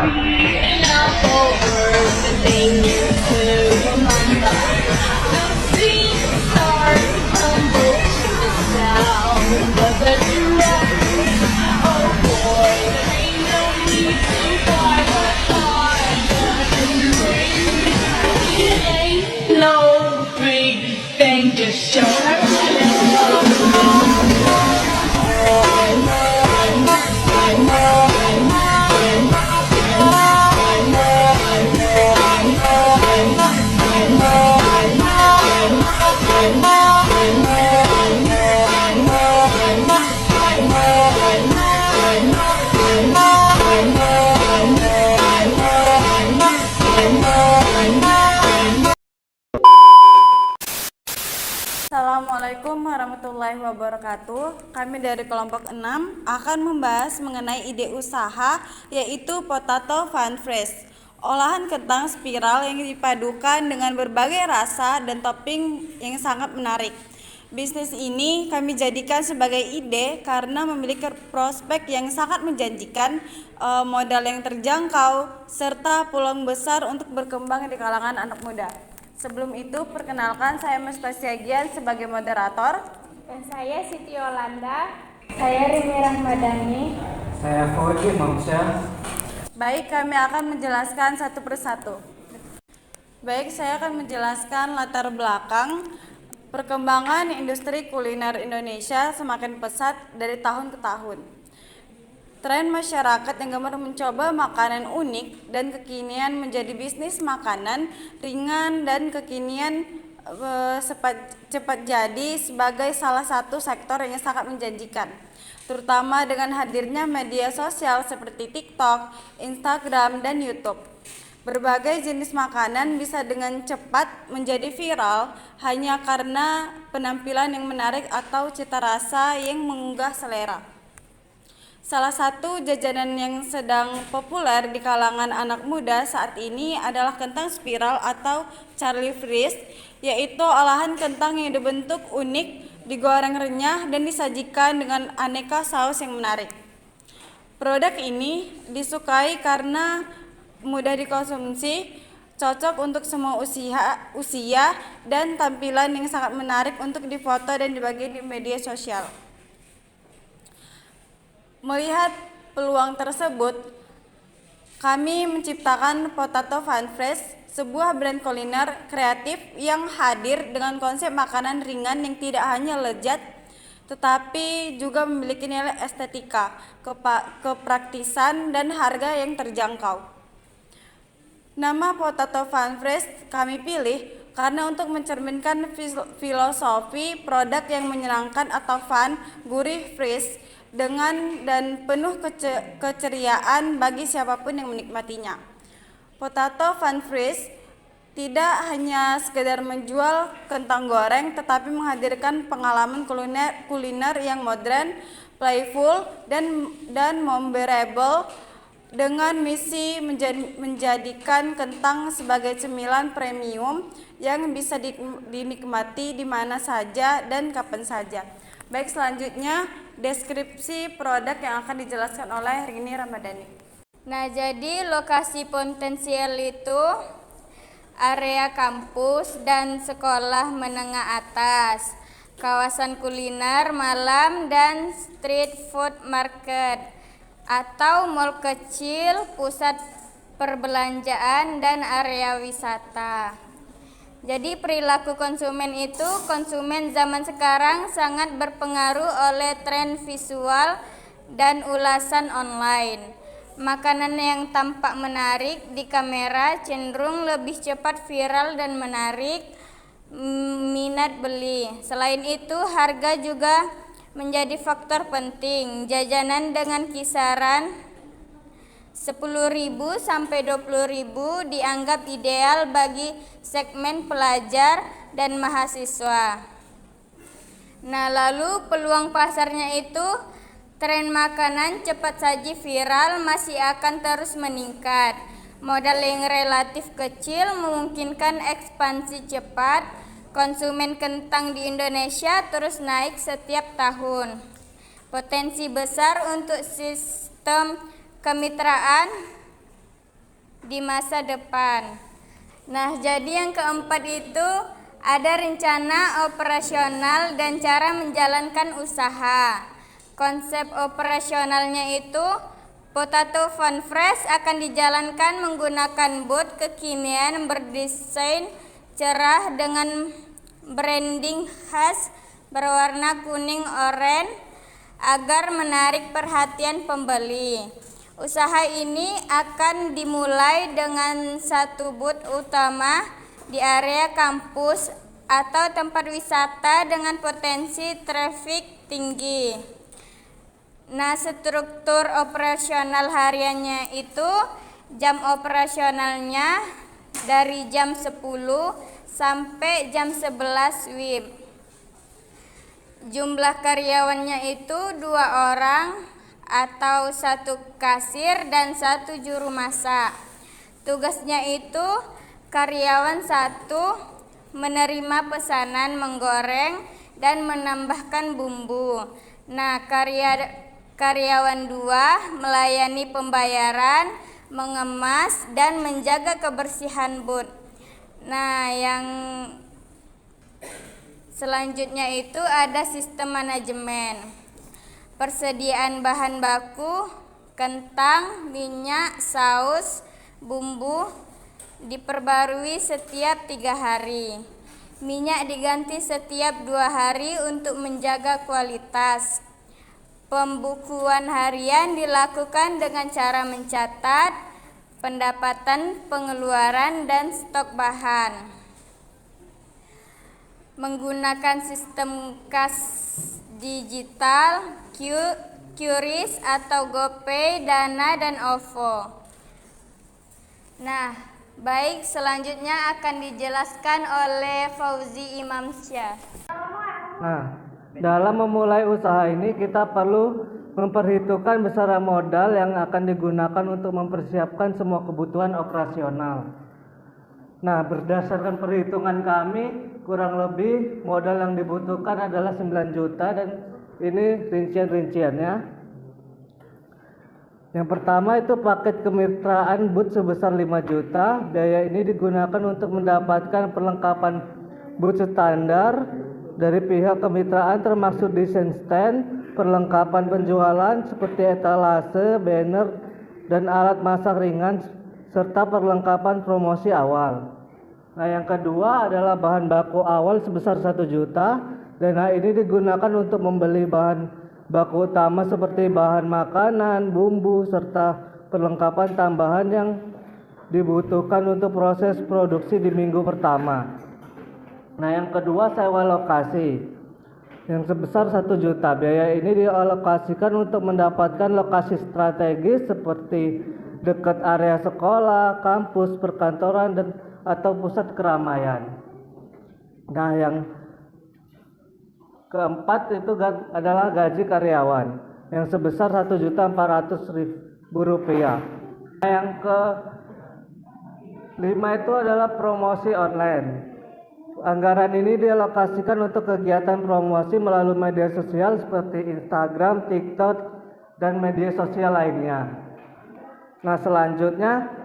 No big thing to show. Assalamualaikum warahmatullahi wabarakatuh. Kami dari kelompok 6 akan membahas mengenai ide usaha, yaitu Potato Fun Fresh. Olahan kentang spiral yang dipadukan dengan berbagai rasa dan topping yang sangat menarik. Bisnis ini kami jadikan sebagai ide karena memiliki prospek yang sangat menjanjikan, modal yang terjangkau, serta peluang besar untuk berkembang di kalangan anak muda. Sebelum itu, perkenalkan, saya Mustasia Gian sebagai moderator. Dan saya Siti Yolanda. Saya Rimi Rahmadani. Saya Fauzi Mamsyah. Baik, kami akan menjelaskan satu persatu. Baik, saya akan menjelaskan latar belakang perkembangan industri kuliner Indonesia semakin pesat dari tahun ke tahun. Tren masyarakat yang gemar mencoba makanan unik dan kekinian menjadi bisnis makanan ringan dan kekinian cepat jadi sebagai salah satu sektor yang sangat menjanjikan, terutama dengan hadirnya media sosial seperti TikTok, Instagram, dan YouTube. Berbagai jenis makanan bisa dengan cepat menjadi viral hanya karena penampilan yang menarik atau cita rasa yang menggugah selera. Salah satu jajanan yang sedang populer di kalangan anak muda saat ini adalah kentang spiral atau Charlie Fresh, yaitu olahan kentang yang dibentuk unik, digoreng renyah, dan disajikan dengan aneka saus yang menarik. Produk ini disukai karena mudah dikonsumsi, cocok untuk semua usia, dan tampilan yang sangat menarik untuk difoto dan dibagi di media sosial. Melihat peluang tersebut, kami menciptakan Potato Fun Fresh, sebuah brand kuliner kreatif yang hadir dengan konsep makanan ringan yang tidak hanya lezat, tetapi juga memiliki nilai estetika, kepraktisan, dan harga yang terjangkau. Nama Potato Fun Fresh kami pilih karena untuk mencerminkan filosofi produk yang menyenangkan atau fun, gurih, fresh, dengan dan penuh keceriaan bagi siapapun yang menikmatinya. Potato Fun Fresh tidak hanya sekedar menjual kentang goreng, tetapi menghadirkan pengalaman kuliner yang modern, playful, dan memorable, dengan misi menjadikan kentang sebagai cemilan premium yang bisa dinikmati di mana saja dan kapan saja. Baik, selanjutnya deskripsi produk yang akan dijelaskan oleh Rini Ramadhani. Nah, jadi lokasi potensial itu area kampus dan sekolah menengah atas, kawasan kuliner malam dan street food market, atau mal kecil, pusat perbelanjaan, dan area wisata. Jadi perilaku konsumen itu, konsumen zaman sekarang sangat berpengaruh oleh tren visual dan ulasan online. Makanan yang tampak menarik di kamera cenderung lebih cepat viral dan menarik minat beli. Selain itu, harga juga menjadi faktor penting. Jajanan dengan kisaran 10.000 sampai 20.000 dianggap ideal bagi segmen pelajar dan mahasiswa. Nah, lalu peluang pasarnya itu, tren makanan cepat saji viral masih akan terus meningkat. Modal yang relatif kecil memungkinkan ekspansi cepat. Konsumen kentang di Indonesia terus naik setiap tahun. Potensi besar untuk sistem kemitraan di masa depan. Nah, jadi yang keempat itu ada rencana operasional dan cara menjalankan usaha. Konsep operasionalnya itu Potato Fun Fresh akan dijalankan menggunakan booth kekinian berdesain cerah dengan branding khas berwarna kuning oranye agar menarik perhatian pembeli. Usaha ini akan dimulai dengan satu booth utama di area kampus atau tempat wisata dengan potensi traffic tinggi. Nah, struktur operasional hariannya itu jam operasionalnya dari jam 10 sampai jam 11 WIB. Jumlah karyawannya itu 2 orang atau 1 kasir dan 1 juru masak. Tugasnya itu karyawan 1 menerima pesanan, menggoreng dan menambahkan bumbu. Nah, karyawan 2 melayani pembayaran, mengemas dan menjaga kebersihan booth. Nah, yang selanjutnya itu ada sistem manajemen. Persediaan bahan baku, kentang, minyak, saus, bumbu diperbarui setiap 3 hari. Minyak diganti setiap 2 hari untuk menjaga kualitas. Pembukuan harian dilakukan dengan cara mencatat pendapatan, pengeluaran, dan stok bahan. Menggunakan sistem kas digital, QRIS atau GoPay, Dana, dan OVO. Nah, baik, selanjutnya akan dijelaskan oleh Fauzi Imamsyah. Nah, dalam memulai usaha ini kita perlu memperhitungkan besaran modal yang akan digunakan untuk mempersiapkan semua kebutuhan operasional. Nah, berdasarkan perhitungan kami, kurang lebih modal yang dibutuhkan adalah 9 juta dan ini rincian-rinciannya. Yang pertama itu paket kemitraan booth sebesar 5 juta. Biaya ini digunakan untuk mendapatkan perlengkapan booth standar dari pihak kemitraan termasuk desain stand, perlengkapan penjualan seperti etalase, banner, dan alat masak ringan, serta perlengkapan promosi awal. Nah, yang kedua adalah bahan baku awal sebesar 1 juta, dan hal ini digunakan untuk membeli bahan baku utama seperti bahan makanan, bumbu, serta perlengkapan tambahan yang dibutuhkan untuk proses produksi di minggu pertama. Nah, yang kedua sewa lokasi yang sebesar 1 juta. Biaya ini dialokasikan untuk mendapatkan lokasi strategis seperti dekat area sekolah, kampus, perkantoran, dan atau pusat keramaian. Nah, yang keempat itu adalah gaji karyawan yang sebesar 1.400.000 rupiah. Nah, yang kelima itu adalah promosi online. Anggaran ini dialokasikan untuk kegiatan promosi melalui media sosial seperti Instagram, TikTok, dan media sosial lainnya. Nah, selanjutnya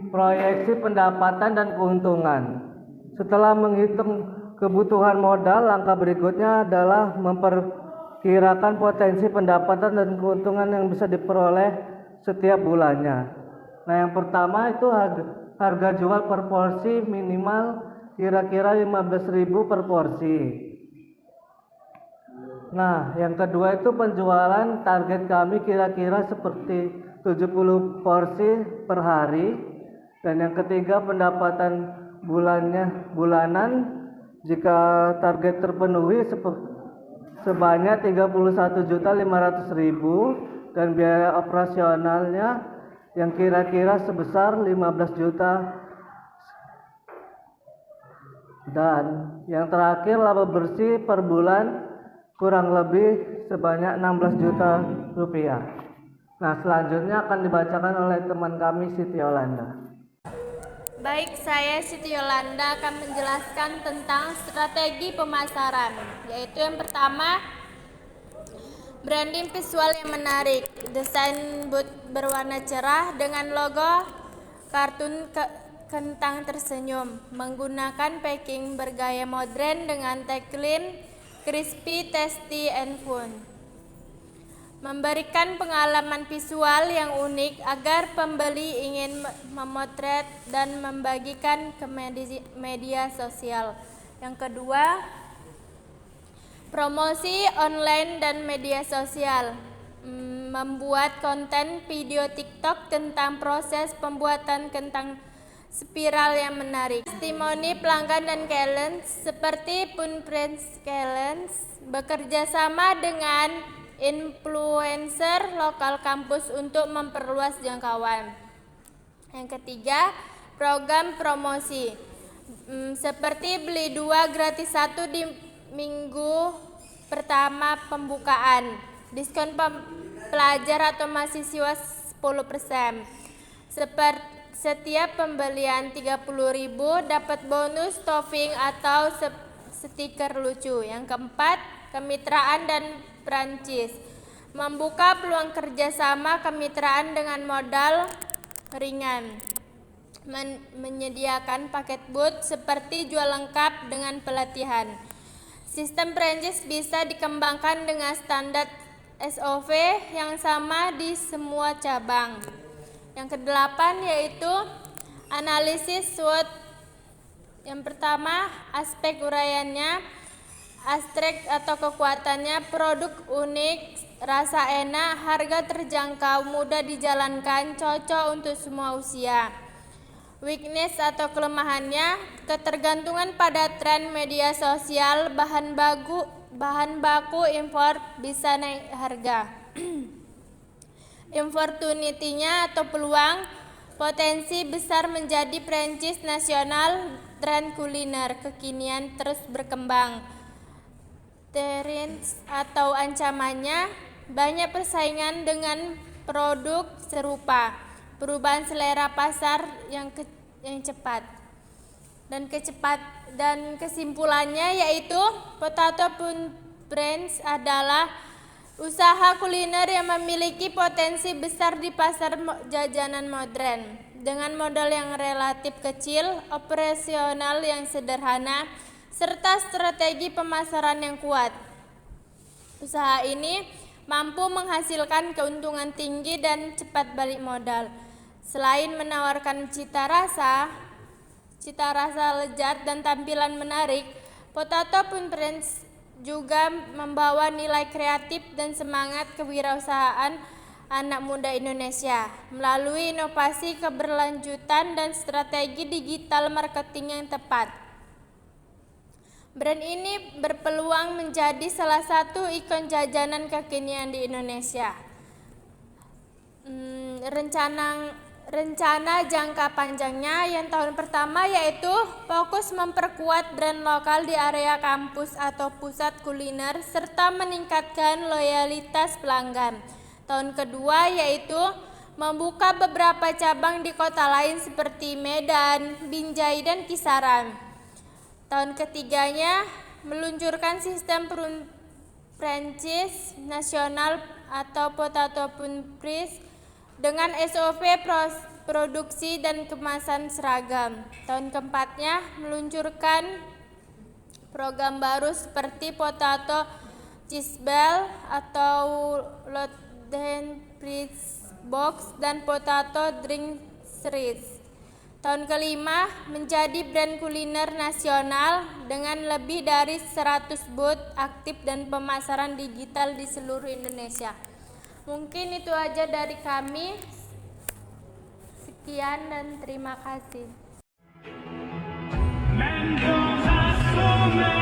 proyeksi pendapatan dan keuntungan. Setelah menghitung kebutuhan modal, langkah berikutnya adalah memperkirakan potensi pendapatan dan keuntungan yang bisa diperoleh setiap bulannya. Nah, yang pertama itu harga jual per porsi minimal kira-kira 15.000 per porsi. Nah, yang kedua itu penjualan, target kami kira-kira seperti 70 porsi per hari. Dan yang ketiga pendapatan bulanan jika target terpenuhi sebanyak 31.500.000 dan biaya operasionalnya yang kira-kira sebesar 15 juta. Dan yang terakhir laba bersih per bulan kurang lebih sebanyak 16 juta rupiah. Nah, selanjutnya akan dibacakan oleh teman kami Siti Yolanda. Baik, saya Siti Yolanda akan menjelaskan tentang strategi pemasaran, yaitu yang pertama Branding visual yang menarik, desain booth berwarna cerah dengan logo kartun kentang tersenyum, menggunakan packing bergaya modern dengan tagline crispy, tasty, and fun. Memberikan pengalaman visual yang unik agar pembeli ingin memotret dan membagikan ke media sosial. Yang kedua, promosi online dan media sosial. Membuat konten video TikTok tentang proses pembuatan kentang spiral yang menarik. Testimoni pelanggan dan challenge seperti Pun Prince Challenge bekerja sama dengan influencer lokal kampus untuk memperluas jangkauan. Yang ketiga, program promosi. Seperti beli 2 gratis 1 di minggu pertama pembukaan, diskon pelajar atau mahasiswa 10%. Setiap pembelian 30.000 dapat bonus topping atau stiker lucu. Yang keempat, kemitraan dan franchise. Membuka peluang kerjasama kemitraan dengan modal ringan. Menyediakan paket booth seperti jual lengkap dengan pelatihan. Sistem franchise bisa dikembangkan dengan standar SOP yang sama di semua cabang. Yang kedelapan yaitu analisis SWOT. Yang pertama, aspek uraiannya, aspek atau kekuatannya, produk unik, rasa enak, harga terjangkau, mudah dijalankan, cocok untuk semua usia. Weakness atau kelemahannya, ketergantungan pada tren media sosial, bahan baku impor bisa naik harga. Opportunity-nya atau peluang, potensi besar menjadi franchise nasional, tren kuliner kekinian terus berkembang. Threats atau ancamannya, banyak persaingan dengan produk serupa. Perubahan selera pasar yang cepat dan kesimpulannya yaitu Potato Pun Brands adalah usaha kuliner yang memiliki potensi besar di pasar jajanan modern dengan modal yang relatif kecil, operasional yang sederhana, serta strategi pemasaran yang kuat. Usaha ini mampu menghasilkan keuntungan tinggi dan cepat balik modal. Selain menawarkan cita rasa lezat dan tampilan menarik, Potato Pun Brands juga membawa nilai kreatif dan semangat kewirausahaan anak muda Indonesia melalui inovasi keberlanjutan dan strategi digital marketing yang tepat. Brand ini berpeluang menjadi salah satu ikon jajanan kekinian di Indonesia. Rencana jangka panjangnya yang tahun pertama yaitu fokus memperkuat brand lokal di area kampus atau pusat kuliner serta meningkatkan loyalitas pelanggan. Tahun kedua yaitu membuka beberapa cabang di kota lain seperti Medan, Binjai, dan Kisaran. Tahun ketiganya meluncurkan sistem franchise nasional atau Potato Pun Brands dengan SOP produksi dan kemasan seragam. Tahun keempatnya meluncurkan program baru seperti Potato Cheese Ball atau Loaded Fries Box dan Potato Drink Series. Tahun kelima menjadi brand kuliner nasional dengan lebih dari 100 booth aktif dan pemasaran digital di seluruh Indonesia. Mungkin itu aja dari kami. Sekian dan terima kasih. Mendoza, so many.